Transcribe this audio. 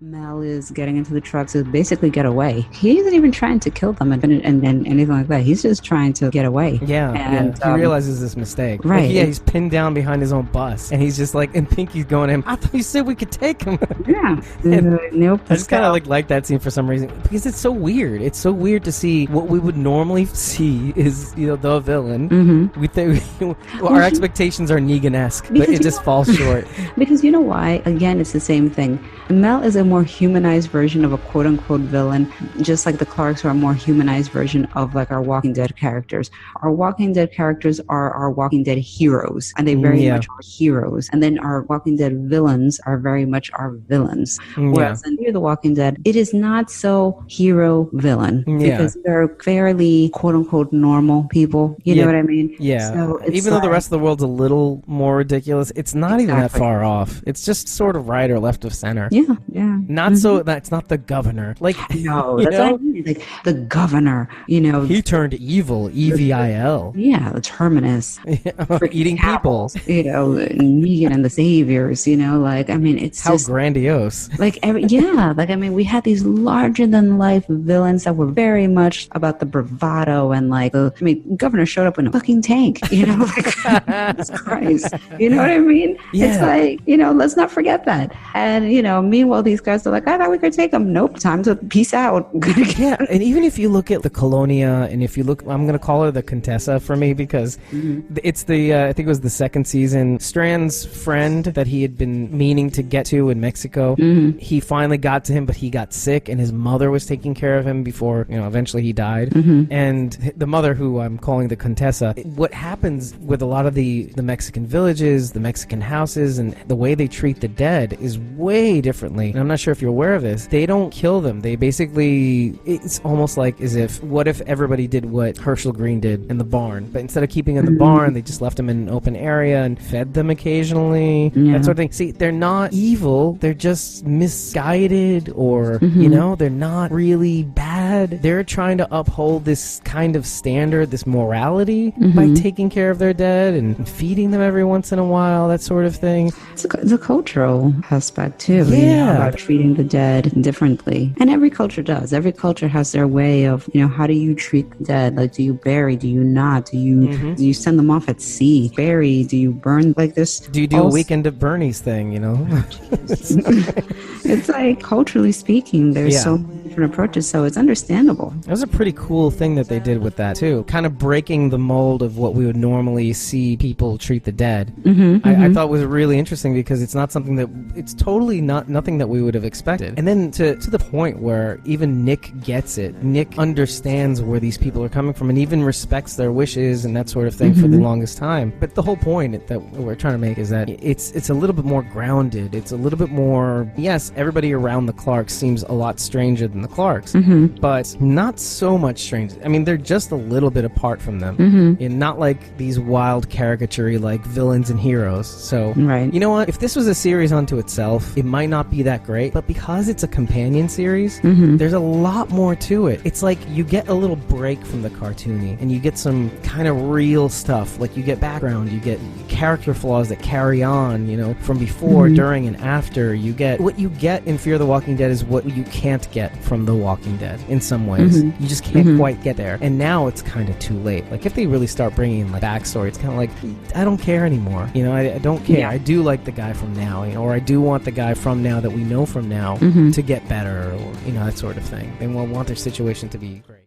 Mel is getting into the truck to basically get away. He isn't even trying to kill them and anything like that. He's just trying to get away. Yeah. He realizes this mistake. Right. Like, he's pinned down behind his own bus, and he's just like, and Pinky's going to him, I thought you said we could take him. Yeah. Nope. I just kind of like that scene for some reason, because it's so weird. It's so weird to see what we would normally see is, the villain. Mm-hmm. We think our expectations are Negan-esque, but it just falls short. Because you know why? Again, it's the same thing. Mel is a more humanized version of a quote-unquote villain, just like the Clarks are a more humanized version of like our Walking Dead characters. Our Walking Dead characters are our Walking Dead heroes, and they very much are heroes. And then our Walking Dead villains are very much our villains. Whereas in Fear the Walking Dead, it is not so hero-villain, because they're fairly quote-unquote normal people. You know what I mean? Yeah. So even though the rest of the world's a little more ridiculous, it's not even that far off. It's just sort of right or left of center. Yeah. Not so that's not the governor. Like, no, that's what I mean. Like the governor, he turned evil, EVIL. Yeah, the terminus for eating people. Negan and the saviors. Like, I mean, it's how just grandiose. Like like, I mean, we had these larger than life villains that were very much about the bravado and like, governor showed up in a fucking tank. Like, Jesus Christ. You know what I mean? Yeah. It's like, let's not forget that. And meanwhile, these guys are like, I thought we could take them. Nope, time to peace out. Yeah, and even if you look at the Colonia, and if you look, I'm going to call her the Contessa for me, because it's the, I think it was the second season, Strand's friend that he had been meaning to get to in Mexico, he finally got to him, but he got sick, and his mother was taking care of him before, eventually he died. And the mother, who I'm calling the Contessa, what happens with a lot of the Mexican villages, the Mexican houses, and the way they treat the dead is way differently. And I'm not sure if you're aware of this. They don't kill them. They basically, it's almost like as if, what if everybody did what Herschel Green did in the barn? But instead of keeping in the barn, they just left them in an open area and fed them occasionally, that sort of thing. See, they're not evil. They're just misguided, or, they're not really bad. They're trying to uphold this kind of standard, this morality, by taking care of their dead and feeding them every once in a while, that sort of thing. It's the cultural aspect too. Yeah. About treating the dead differently. And every culture does. Every culture has their way of, how do you treat the dead? Like, do you bury? Do you not? Do you send them off at sea? Bury? Do you burn like this? Do you do a Weekend at Bernie's thing, It's like, culturally speaking, there's so many different approaches, so it's understandable. That was a pretty cool thing that they did with that too, kind of breaking the mold of what we would normally see people treat the dead. I thought was really interesting, because it's not something that, it's totally nothing that we would have expected. And then to the point where even Nick gets it. Nick understands where these people are coming from, and even respects their wishes and that sort of thing for the longest time. But the whole point that we're trying to make is that it's a little bit more grounded. It's a little bit more, yes, everybody around the Clarks seems a lot stranger than the Clarks, but not so much strange. I mean, they're just a little bit apart from them, and not like these wild caricature like villains and heroes. So, you know what? If this was a series unto itself, it might not be that great, but because it's a companion series, there's a lot more to it. It's like you get a little break from the cartoony, and you get some kind of real stuff. Like, you get background, you get character flaws that carry on, from before, during, and after. You get what you get in Fear the Walking Dead is what you can't get from The Walking Dead in some ways. You just can't quite get there. And now it's kind of too late. Like, if they really start bringing in like backstory, it's kind of like, I don't care anymore. I don't care. I do like the guy from now, or I do want the guy from now that we know from now to get better, or that sort of thing. They want their situation to be great.